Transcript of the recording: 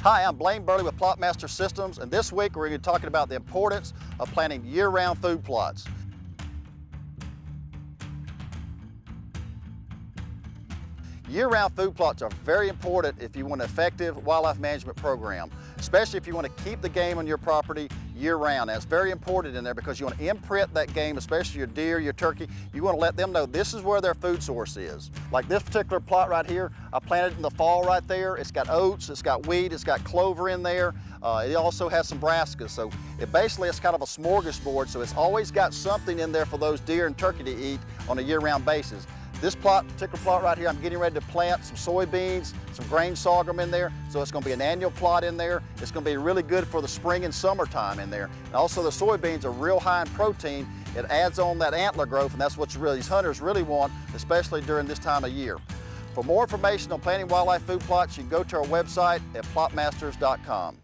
Hi, I'm Blaine Burley with Plotmaster Systems, and this week we're going to be talking about the importance of planting year-round food plots. Year-round food plots are very important if you want an effective wildlife management program, especially if you want to keep the game on your property year-round. That's very important in there because you want to imprint that game, especially your deer, your turkey. You want to let them know this is where their food source is. Like this particular plot right here, I planted in the fall right there. It's got oats, it's got wheat, it's got clover in there. It also has some brassicas, so it's kind of a smorgasbord, so it's always got something in there for those deer and turkey to eat on a year-round basis. This particular plot right here, I'm getting ready to plant some soybeans, some grain sorghum in there. So it's going to be an annual plot in there. It's going to be really good for the spring and summertime in there. And also the soybeans are real high in protein. It adds on that antler growth, and that's what these hunters really want, especially during this time of year. For more information on planting wildlife food plots, you can go to our website at plotmasters.com.